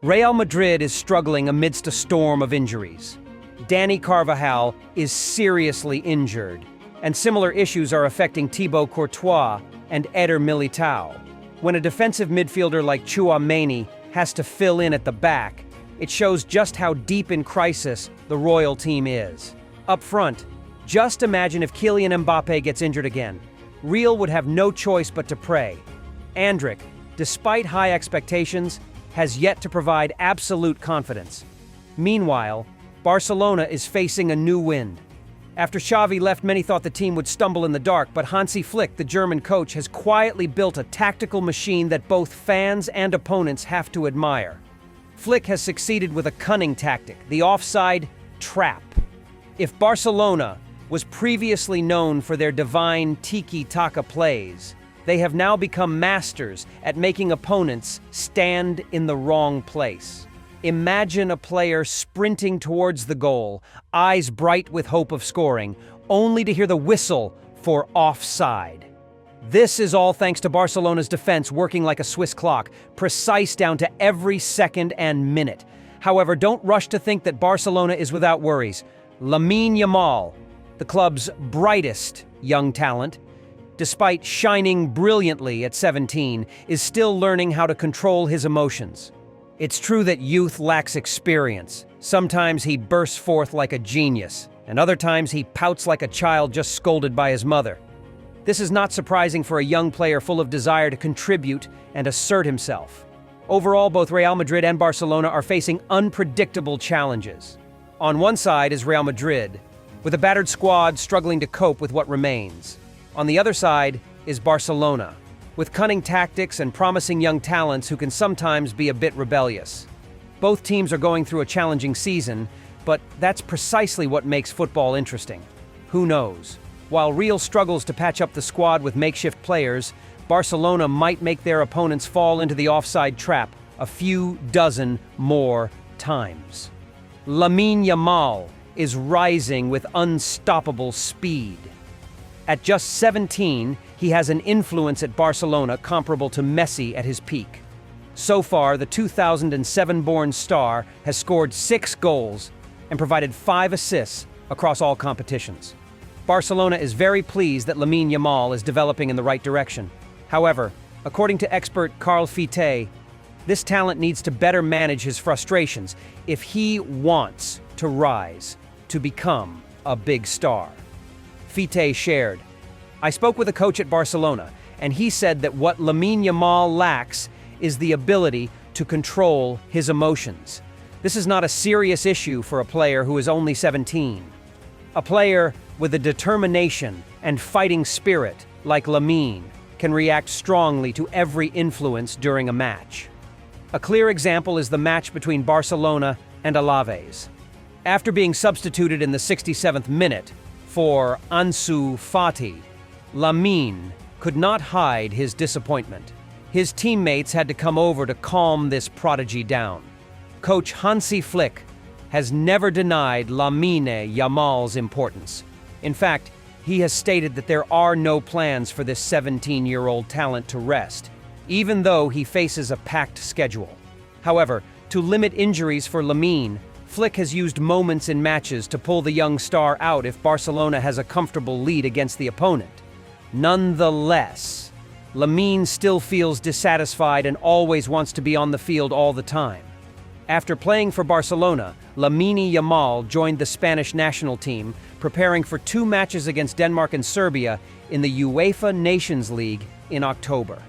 Real Madrid is struggling amidst a storm of injuries. Dani Carvajal is seriously injured, and similar issues are affecting Thibaut Courtois and Eder Militao. When a defensive midfielder like Tchouaméni has to fill in at the back, it shows just how deep in crisis the Royal team is. Up front, just imagine if Kylian Mbappé gets injured again. Real would have no choice but to pray. Andrić, despite high expectations, has yet to provide absolute confidence. Meanwhile, Barcelona is facing a new wind. After Xavi left, many thought the team would stumble in the dark, but Hansi Flick, the German coach, has quietly built a tactical machine that both fans and opponents have to admire. Flick has succeeded with a cunning tactic, the offside trap. If Barcelona was previously known for their divine tiki-taka plays, they have now become masters at making opponents stand in the wrong place. Imagine a player sprinting towards the goal, eyes bright with hope of scoring, only to hear the whistle for offside. This is all thanks to Barcelona's defense working like a Swiss clock, precise down to every second and minute. However, don't rush to think that Barcelona is without worries. Lamine Yamal, the club's brightest young talent, despite shining brilliantly at 17, is still learning how to control his emotions. It's true that youth lacks experience. Sometimes he bursts forth like a genius, and other times he pouts like a child just scolded by his mother. This is not surprising for a young player full of desire to contribute and assert himself. Overall, both Real Madrid and Barcelona are facing unpredictable challenges. On one side is Real Madrid, with a battered squad struggling to cope with what remains. On the other side is Barcelona, with cunning tactics and promising young talents who can sometimes be a bit rebellious. Both teams are going through a challenging season, but that's precisely what makes football interesting. Who knows? While Real struggles to patch up the squad with makeshift players, Barcelona might make their opponents fall into the offside trap a few dozen more times. Lamine Yamal is rising with unstoppable speed. At just 17, he has an influence at Barcelona comparable to Messi at his peak. So far, the 2007-born star has scored 6 goals and provided 5 assists across all competitions. Barcelona is very pleased that Lamine Yamal is developing in the right direction. However, according to expert Carl Fiete, this talent needs to better manage his frustrations if he wants to rise to become a big star. Fiete shared, "I spoke with a coach at Barcelona, and he said that what Lamine Yamal lacks is the ability to control his emotions. This is not a serious issue for a player who is only 17. A player with a determination and fighting spirit like Lamine can react strongly to every influence during a match." A clear example is the match between Barcelona and Alaves. After being substituted in the 67th minute for Ansu Fati, Lamine could not hide his disappointment. His teammates had to come over to calm this prodigy down. Coach Hansi Flick has never denied Lamine Yamal's importance. In fact, he has stated that there are no plans for this 17-year-old talent to rest, even though he faces a packed schedule. However, to limit injuries for Lamine, Flick has used moments in matches to pull the young star out if Barcelona has a comfortable lead against the opponent. Nonetheless, Lamine still feels dissatisfied and always wants to be on the field all the time. After playing for Barcelona, Lamine Yamal joined the Spanish national team, preparing for 2 matches against Denmark and Serbia in the UEFA Nations League in October.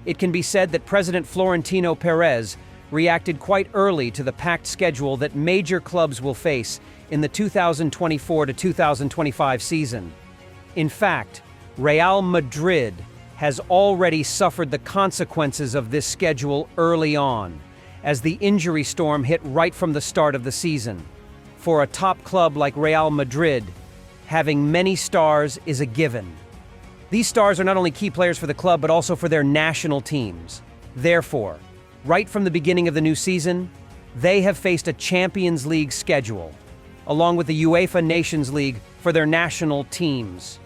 It can be said that President Florentino Perez reacted quite early to the packed schedule that major clubs will face in the 2024 to 2025 season. In fact, Real Madrid has already suffered the consequences of this schedule early on, as the injury storm hit right from the start of the season. For a top club like Real Madrid, having many stars is a given. These stars are not only key players for the club, but also for their national teams. Therefore, right from the beginning of the new season, they have faced a Champions League schedule, along with the UEFA Nations League for their national teams.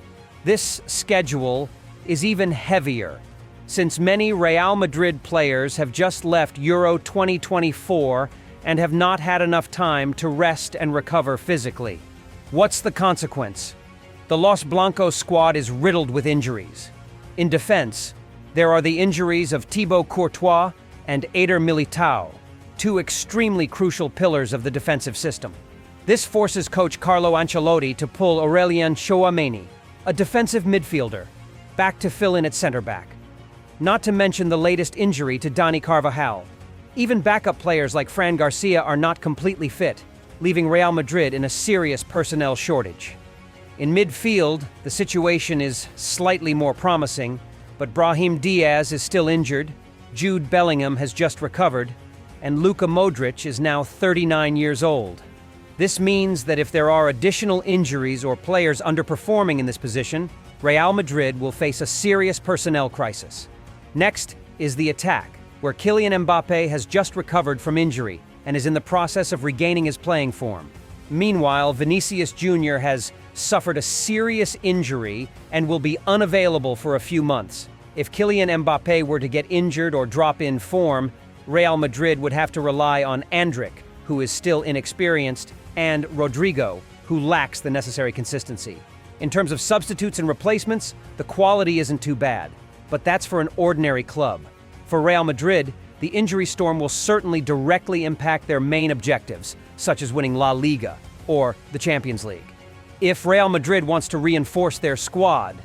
This schedule is even heavier, since many Real Madrid players have just left Euro 2024 and have not had enough time to rest and recover physically. What's the consequence? The Los Blancos squad is riddled with injuries. In defense, there are the injuries of Thibaut Courtois and Eder Militao, two extremely crucial pillars of the defensive system. This forces coach Carlo Ancelotti to pull Aurelien Tchouameni, a defensive midfielder, back to fill in at center-back. Not to mention the latest injury to Dani Carvajal. Even backup players like Fran Garcia are not completely fit, leaving Real Madrid in a serious personnel shortage. In midfield, the situation is slightly more promising, but Brahim Diaz is still injured, Jude Bellingham has just recovered, and Luka Modric is now 39 years old. This means that if there are additional injuries or players underperforming in this position, Real Madrid will face a serious personnel crisis. Next is the attack, where Kylian Mbappé has just recovered from injury and is in the process of regaining his playing form. Meanwhile, Vinicius Jr. has suffered a serious injury and will be unavailable for a few months. If Kylian Mbappé were to get injured or drop in form, Real Madrid would have to rely on Andrić, who is still inexperienced, and Rodrigo, who lacks the necessary consistency. In terms of substitutes and replacements, the quality isn't too bad, but that's for an ordinary club. For Real Madrid, the injury storm will certainly directly impact their main objectives, such as winning La Liga or the Champions League. If Real Madrid wants to reinforce their squad,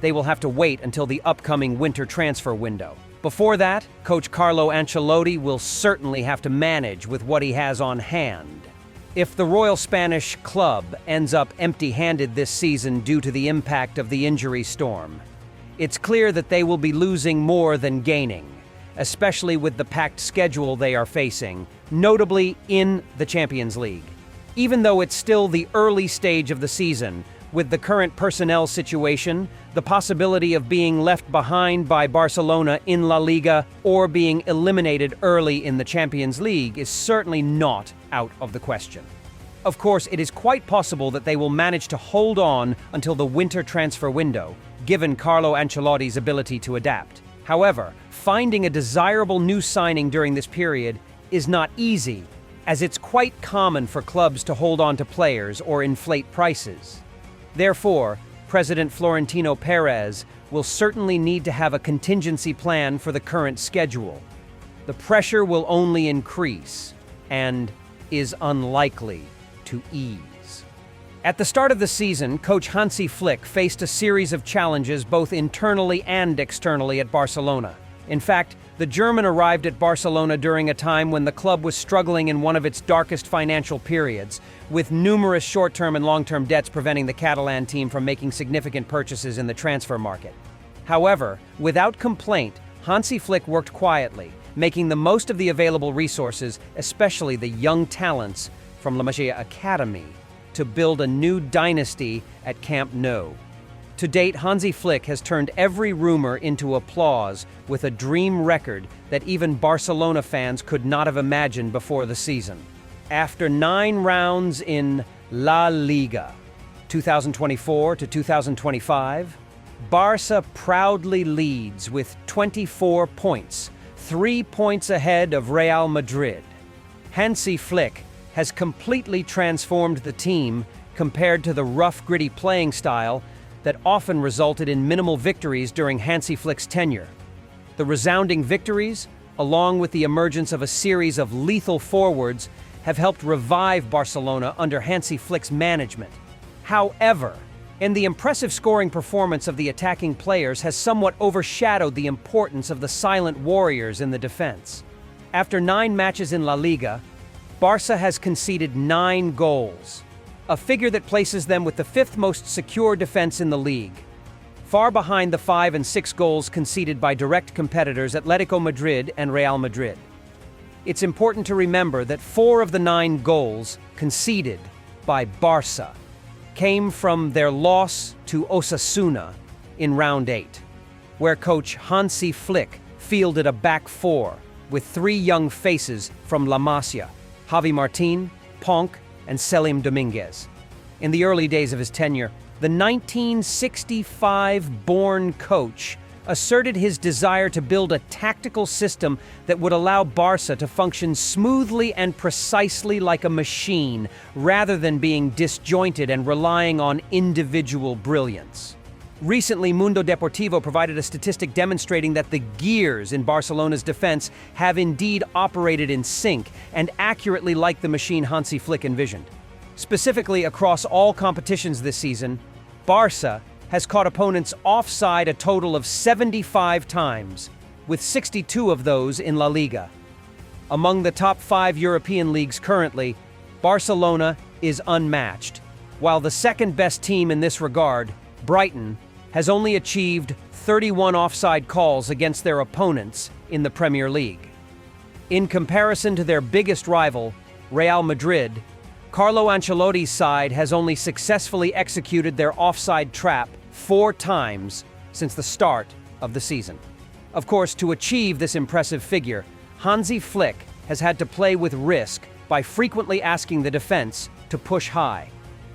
they will have to wait until the upcoming winter transfer window. Before that, coach Carlo Ancelotti will certainly have to manage with what he has on hand. If the Royal Spanish club ends up empty-handed this season due to the impact of the injury storm, it's clear that they will be losing more than gaining, especially with the packed schedule they are facing, notably in the Champions League. Even though it's still the early stage of the season, with the current personnel situation, the possibility of being left behind by Barcelona in La Liga or being eliminated early in the Champions League is certainly not out of the question. Of course, it is quite possible that they will manage to hold on until the winter transfer window, given Carlo Ancelotti's ability to adapt. However, finding a desirable new signing during this period is not easy, as it's quite common for clubs to hold on to players or inflate prices. Therefore, President Florentino Perez will certainly need to have a contingency plan for the current schedule. The pressure will only increase and is unlikely to ease. At the start of the season, coach Hansi Flick faced a series of challenges both internally and externally at Barcelona. In fact, the German arrived at Barcelona during a time when the club was struggling in one of its darkest financial periods, with numerous short-term and long-term debts preventing the Catalan team from making significant purchases in the transfer market. However, without complaint, Hansi Flick worked quietly, making the most of the available resources, especially the young talents from La Masia Academy, to build a new dynasty at Camp Nou. To date, Hansi Flick has turned every rumor into applause with a dream record that even Barcelona fans could not have imagined before the season. After 9 rounds in La Liga, 2024 to 2025, Barca proudly leads with 24 points, 3 points ahead of Real Madrid. Hansi Flick has completely transformed the team compared to the rough, gritty playing style that often resulted in minimal victories during Hansi Flick's tenure. The resounding victories, along with the emergence of a series of lethal forwards, have helped revive Barcelona under Hansi Flick's management. However, the impressive scoring performance of the attacking players has somewhat overshadowed the importance of the silent warriors in the defense. After 9 matches in La Liga, Barca has conceded 9 goals, a figure that places them with the 5th most secure defense in the league, far behind the 5 and 6 goals conceded by direct competitors Atletico Madrid and Real Madrid. It's important to remember that 4 of the 9 goals conceded by Barca came from their loss to Osasuna in round 8, where coach Hansi Flick fielded a back 4 with 3 young faces from La Masia, Javi Martín, Ponk, and Selim Dominguez. In the early days of his tenure, the 1965-born coach asserted his desire to build a tactical system that would allow Barca to function smoothly and precisely like a machine, rather than being disjointed and relying on individual brilliance. Recently, Mundo Deportivo provided a statistic demonstrating that the gears in Barcelona's defense have indeed operated in sync and accurately like the machine Hansi Flick envisioned. Specifically, across all competitions this season, Barca has caught opponents offside a total of 75 times, with 62 of those in La Liga. Among the top 5 European leagues currently, Barcelona is unmatched, while the second-best team in this regard, Brighton, has only achieved 31 offside calls against their opponents in the Premier League. In comparison to their biggest rival, Real Madrid, Carlo Ancelotti's side has only successfully executed their offside trap 4 times since the start of the season. Of course, to achieve this impressive figure, Hansi Flick has had to play with risk by frequently asking the defense to push high.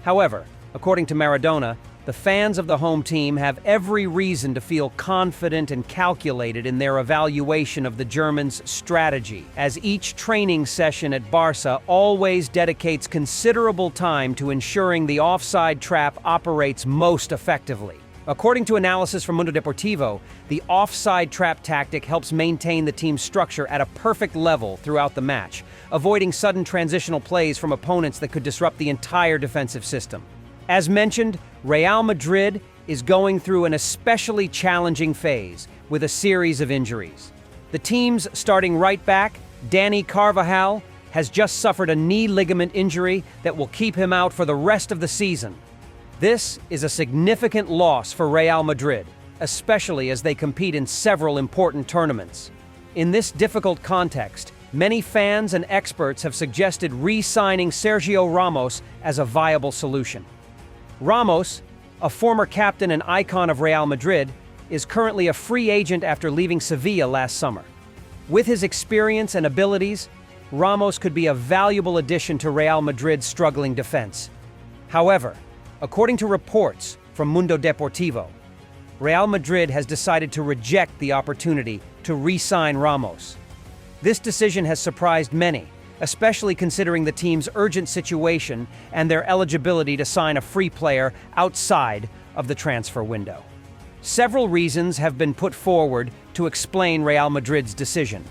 However, according to Maradona, the fans of the home team have every reason to feel confident and calculated in their evaluation of the Germans' strategy, as each training session at Barca always dedicates considerable time to ensuring the offside trap operates most effectively. According to analysis from Mundo Deportivo, the offside trap tactic helps maintain the team's structure at a perfect level throughout the match, avoiding sudden transitional plays from opponents that could disrupt the entire defensive system. As mentioned, Real Madrid is going through an especially challenging phase with a series of injuries. The team's starting right back, Dani Carvajal, has just suffered a knee ligament injury that will keep him out for the rest of the season. This is a significant loss for Real Madrid, especially as they compete in several important tournaments. In this difficult context, many fans and experts have suggested re-signing Sergio Ramos as a viable solution. Ramos, a former captain and icon of Real Madrid, is currently a free agent after leaving Sevilla last summer. With his experience and abilities, Ramos could be a valuable addition to Real Madrid's struggling defense. However, according to reports from Mundo Deportivo, Real Madrid has decided to reject the opportunity to re-sign Ramos. This decision has surprised many, especially considering the team's urgent situation and their eligibility to sign a free player outside of the transfer window. Several reasons have been put forward to explain Real Madrid's decision.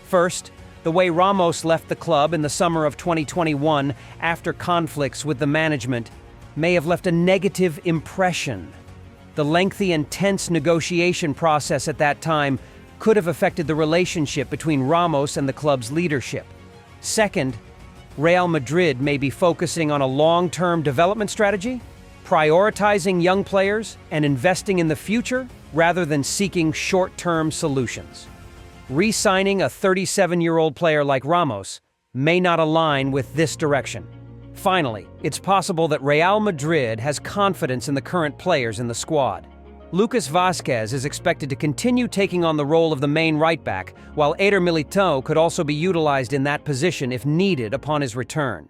First, the way Ramos left the club in the summer of 2021 after conflicts with the management may have left a negative impression. The lengthy and tense negotiation process at that time could have affected the relationship between Ramos and the club's leadership. Second, Real Madrid may be focusing on a long-term development strategy, prioritizing young players and investing in the future rather than seeking short-term solutions. Re-signing a 37-year-old player like Ramos may not align with this direction. Finally, it's possible that Real Madrid has confidence in the current players in the squad. Lucas Vázquez is expected to continue taking on the role of the main right-back, while Eder Militão could also be utilized in that position if needed upon his return.